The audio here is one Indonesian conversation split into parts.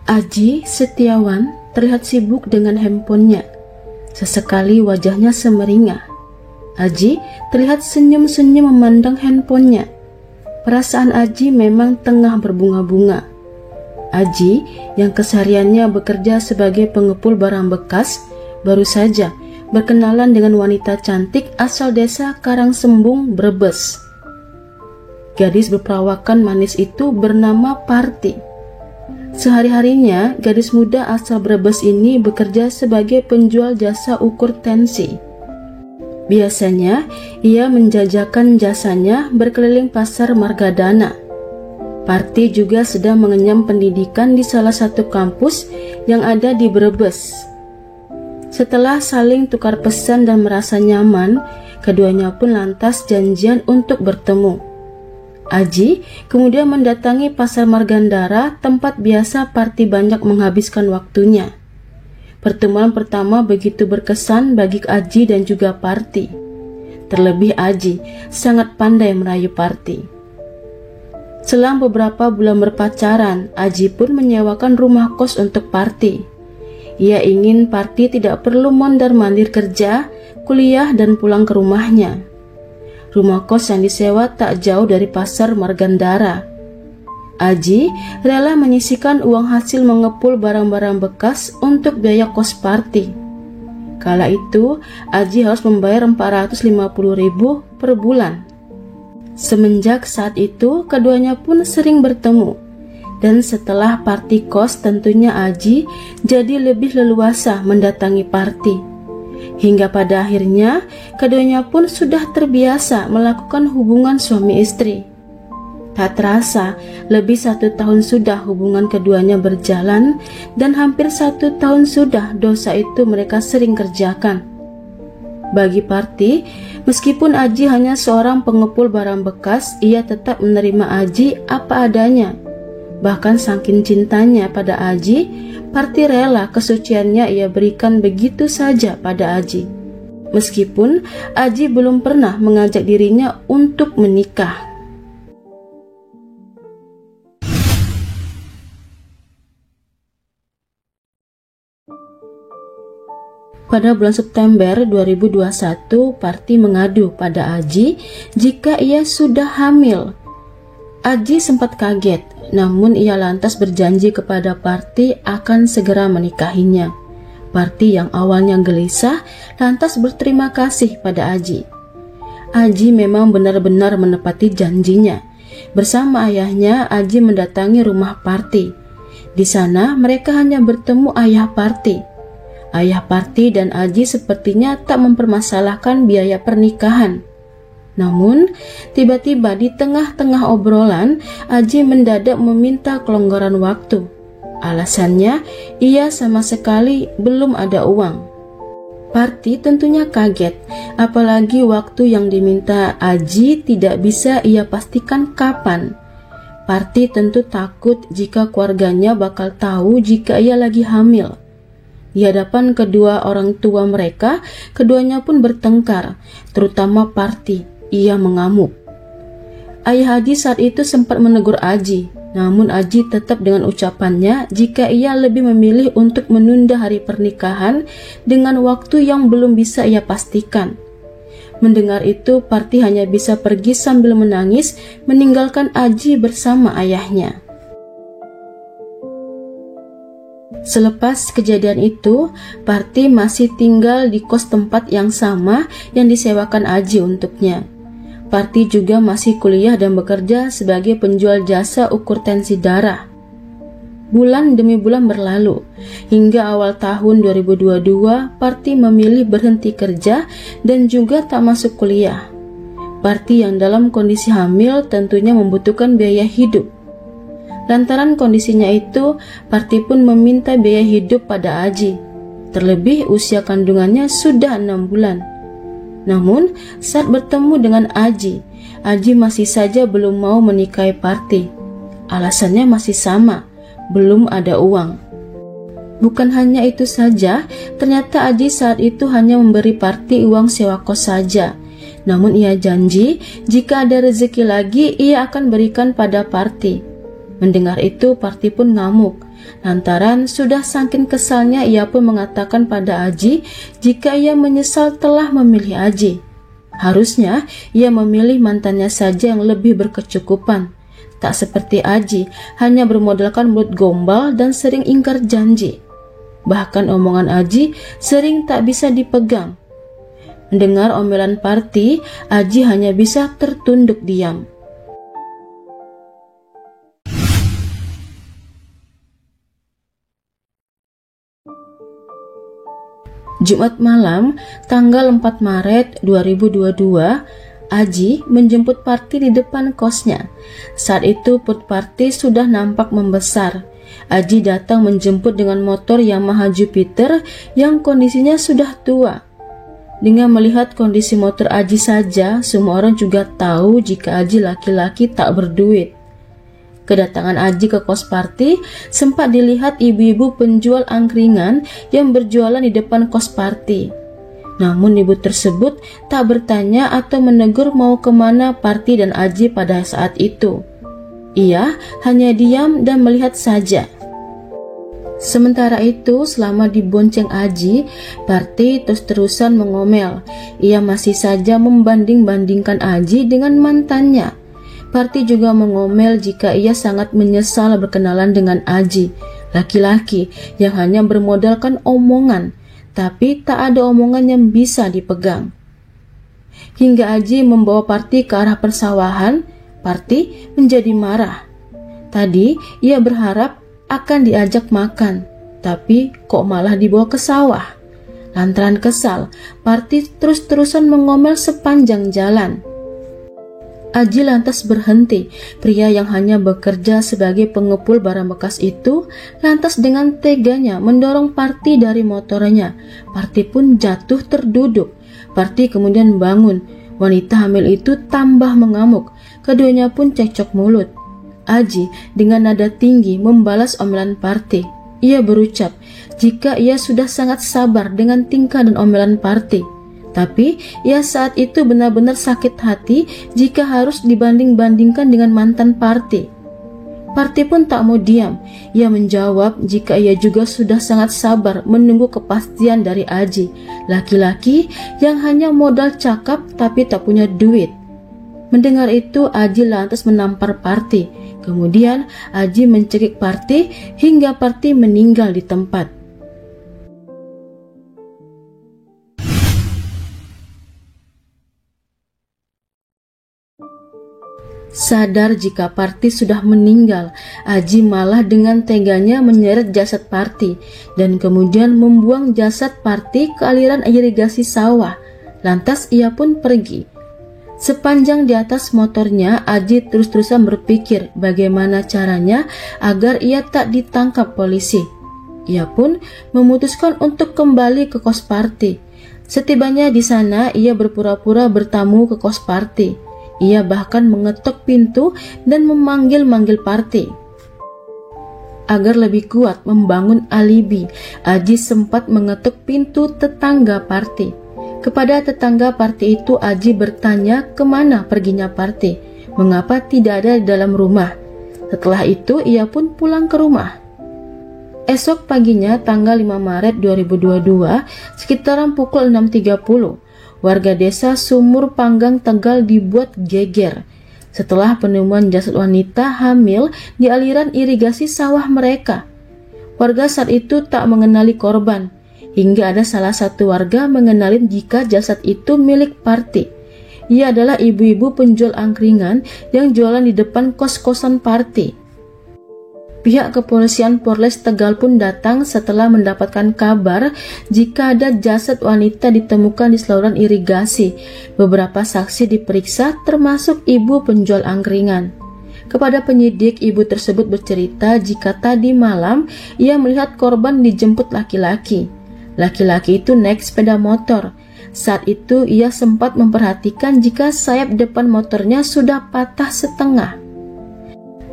Aji Setiawan terlihat sibuk dengan handphonenya. Sesekali wajahnya semeringah. Aji terlihat senyum-senyum memandang handphonenya. Perasaan Aji memang tengah berbunga-bunga. Aji yang kesehariannya bekerja sebagai pengepul barang bekas baru saja berkenalan dengan wanita cantik asal desa Karangsembung, Brebes. Gadis berperawakan manis itu bernama Parti. Sehari-harinya, gadis muda asal Brebes ini bekerja sebagai penjual jasa ukur tensi. Biasanya, ia menjajakan jasanya berkeliling pasar Margadana. Parti juga sedang mengenyam pendidikan di salah satu kampus yang ada di Brebes. Setelah saling tukar pesan dan merasa nyaman, keduanya pun lantas janjian untuk bertemu. Aji kemudian mendatangi pasar Margandara, tempat biasa Parti banyak menghabiskan waktunya. Pertemuan pertama begitu berkesan bagi Aji dan juga Parti. Terlebih Aji sangat pandai merayu Parti. Selang beberapa bulan berpacaran, Aji pun menyewakan rumah kos untuk Parti. Ia ingin Parti tidak perlu mondar-mandir kerja, kuliah, dan pulang ke rumahnya. Rumah kos yang disewa tak jauh dari pasar Margandara. Aji rela menyisihkan uang hasil mengepul barang-barang bekas untuk biaya kos Parti. Kala itu, Aji harus membayar 450.000 per bulan. Semenjak saat itu, keduanya pun sering bertemu. Dan setelah Parti kos, tentunya Aji jadi lebih leluasa mendatangi Parti. Hingga pada akhirnya, keduanya pun sudah terbiasa melakukan hubungan suami istri. Tak terasa, lebih 1 tahun sudah hubungan keduanya berjalan, dan hampir 1 tahun sudah dosa itu mereka sering kerjakan. Bagi Parti, meskipun Aji hanya seorang pengepul barang bekas, ia tetap menerima Aji apa adanya. Bahkan saking cintanya pada Aji, Parti rela kesuciannya ia berikan begitu saja pada Aji. Meskipun Aji belum pernah mengajak dirinya untuk menikah. Pada bulan September 2021, Parti mengadu pada Aji jika ia sudah hamil. Aji sempat kaget, namun ia lantas berjanji kepada Parti akan segera menikahinya. Parti yang awalnya gelisah lantas berterima kasih pada Aji. Aji memang benar-benar menepati janjinya. Bersama ayahnya, Aji mendatangi rumah Parti. Di sana mereka hanya bertemu ayah Parti. Ayah Parti dan Aji sepertinya tak mempermasalahkan biaya pernikahan. Namun, tiba-tiba di tengah-tengah obrolan, Aji mendadak meminta kelonggaran waktu. Alasannya, ia sama sekali belum ada uang. Parti tentunya kaget, apalagi waktu yang diminta Aji tidak bisa ia pastikan kapan. Parti tentu takut jika keluarganya bakal tahu jika ia lagi hamil. Di hadapan kedua orang tua mereka, keduanya pun bertengkar, terutama Parti. Ia mengamuk. Ayah Aji saat itu sempat menegur Aji, namun Aji tetap dengan ucapannya jika ia lebih memilih untuk menunda hari pernikahan dengan waktu yang belum bisa ia pastikan. Mendengar itu, Parti hanya bisa pergi sambil menangis, meninggalkan Aji bersama ayahnya. Selepas kejadian itu, Parti masih tinggal di kos tempat yang sama yang disewakan Aji untuknya. Parti juga masih kuliah dan bekerja sebagai penjual jasa ukur tensi darah. Bulan demi bulan berlalu, hingga awal tahun 2022, Parti memilih berhenti kerja dan juga tak masuk kuliah. Parti yang dalam kondisi hamil tentunya membutuhkan biaya hidup. Lantaran kondisinya itu, Parti pun meminta biaya hidup pada Aji. Terlebih usia kandungannya sudah 6 bulan. Namun, saat bertemu dengan Aji masih saja belum mau menikahi Parti. Alasannya masih sama, belum ada uang. Bukan hanya itu saja, ternyata Aji saat itu hanya memberi Parti uang sewa kos saja. Namun ia janji, jika ada rezeki lagi, ia akan berikan pada Parti. Mendengar itu, Parti pun ngamuk. Lantaran sudah saking kesalnya, ia pun mengatakan pada Aji jika ia menyesal telah memilih Aji. Harusnya ia memilih mantannya saja yang lebih berkecukupan. Tak seperti Aji, hanya bermodalkan mulut gombal dan sering ingkar janji. Bahkan omongan Aji sering tak bisa dipegang. Mendengar omelan Parti, Aji hanya bisa tertunduk diam. Jumat malam, tanggal 4 Maret 2022, Aji menjemput Parti di depan kosnya. Saat itu perut Parti sudah nampak membesar. Aji datang menjemput dengan motor Yamaha Jupiter yang kondisinya sudah tua. Dengan melihat kondisi motor Aji saja, semua orang juga tahu jika Aji laki-laki tak berduit. Kedatangan Aji ke kos Parti sempat dilihat ibu-ibu penjual angkringan yang berjualan di depan kos Parti. Namun ibu tersebut tak bertanya atau menegur mau kemana Parti dan Aji pada saat itu. Ia hanya diam dan melihat saja. Sementara itu, selama dibonceng Aji, Parti terus-terusan mengomel. Ia masih saja membanding-bandingkan Aji dengan mantannya. Parti juga mengomel jika ia sangat menyesal berkenalan dengan Aji, laki-laki yang hanya bermodalkan omongan, tapi tak ada omongan yang bisa dipegang. Hingga Aji membawa Parti ke arah persawahan, Parti menjadi marah. Tadi ia berharap akan diajak makan, tapi kok malah dibawa ke sawah. Lantaran kesal, Parti terus-terusan mengomel sepanjang jalan. Aji lantas berhenti. Pria yang hanya bekerja sebagai pengepul barang bekas itu lantas dengan teganya mendorong Parti dari motornya. Parti pun jatuh terduduk. Parti kemudian bangun. Wanita hamil itu tambah mengamuk. Keduanya pun cekcok mulut. Aji dengan nada tinggi membalas omelan Parti. Ia berucap jika ia sudah sangat sabar dengan tingkah dan omelan Parti. Tapi ia saat itu benar-benar sakit hati jika harus dibanding-bandingkan dengan mantan Parti. Parti pun tak mau diam. Ia menjawab jika ia juga sudah sangat sabar menunggu kepastian dari Aji, laki-laki yang hanya modal cakap tapi tak punya duit. Mendengar itu, Aji lantas menampar Parti. Kemudian Aji mencekik Parti hingga Parti meninggal di tempat. Sadar jika Parti sudah meninggal, Aji malah dengan teganya menyeret jasad Parti dan kemudian membuang jasad Parti ke aliran irigasi sawah. Lantas ia pun pergi. Sepanjang di atas motornya, Aji terus-terusan berpikir bagaimana caranya agar ia tak ditangkap polisi. Ia pun memutuskan untuk kembali ke kos Parti. Setibanya di sana, ia berpura-pura bertamu ke kos Parti. Ia bahkan mengetuk pintu dan memanggil-manggil Parti. Agar lebih kuat membangun alibi, Aji sempat mengetuk pintu tetangga Parti. Kepada tetangga Parti itu, Aji bertanya kemana perginya Parti, mengapa tidak ada di dalam rumah. Setelah itu, ia pun pulang ke rumah. Esok paginya, tanggal 5 Maret 2022, sekitaran pukul 6.30, warga desa Sumur Panggang Tegal dibuat geger setelah penemuan jasad wanita hamil di aliran irigasi sawah mereka. Warga saat itu tak mengenali korban, hingga ada salah satu warga mengenali jika jasad itu milik Parti. Ia adalah ibu-ibu penjual angkringan yang jualan di depan kos-kosan Parti. Pihak kepolisian Polres Tegal pun datang setelah mendapatkan kabar jika ada jasad wanita ditemukan di saluran irigasi. Beberapa saksi diperiksa termasuk ibu penjual angkringan. Kepada penyidik, ibu tersebut bercerita jika tadi malam ia melihat korban dijemput laki-laki. Laki-laki itu naik sepeda motor. Saat itu ia sempat memperhatikan jika sayap depan motornya sudah patah setengah.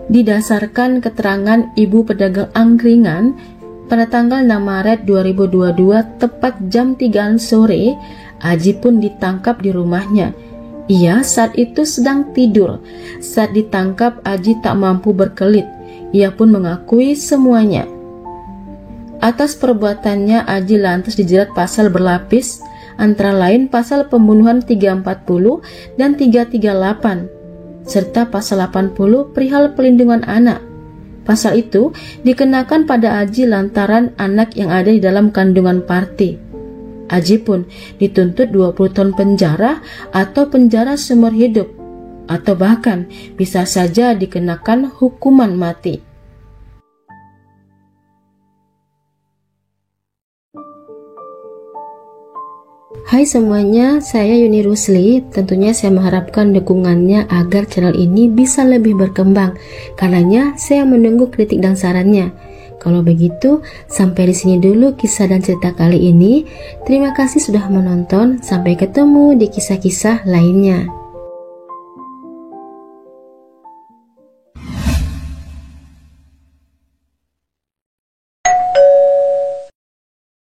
Didasarkan keterangan ibu pedagang angkringan, pada tanggal 6 Maret 2022 tepat jam 3 sore, Aji pun ditangkap di rumahnya. Ia saat itu sedang tidur. Saat ditangkap, Aji tak mampu berkelit. Ia pun mengakui semuanya. Atas perbuatannya, Aji lantas dijerat pasal berlapis, antara lain pasal pembunuhan 340 dan 338, serta pasal 80 perihal pelindungan anak. Pasal itu dikenakan pada Aji lantaran anak yang ada di dalam kandungan Parti. Aji pun dituntut 20 tahun penjara atau penjara seumur hidup, atau bahkan bisa saja dikenakan hukuman mati. Hai semuanya, saya Yuni Rusli. Tentunya saya mengharapkan dukungannya agar channel ini bisa lebih berkembang. Karenanya saya menunggu kritik dan sarannya. Kalau begitu, sampai di sini dulu kisah dan cerita kali ini. Terima kasih sudah menonton. Sampai ketemu di kisah-kisah lainnya.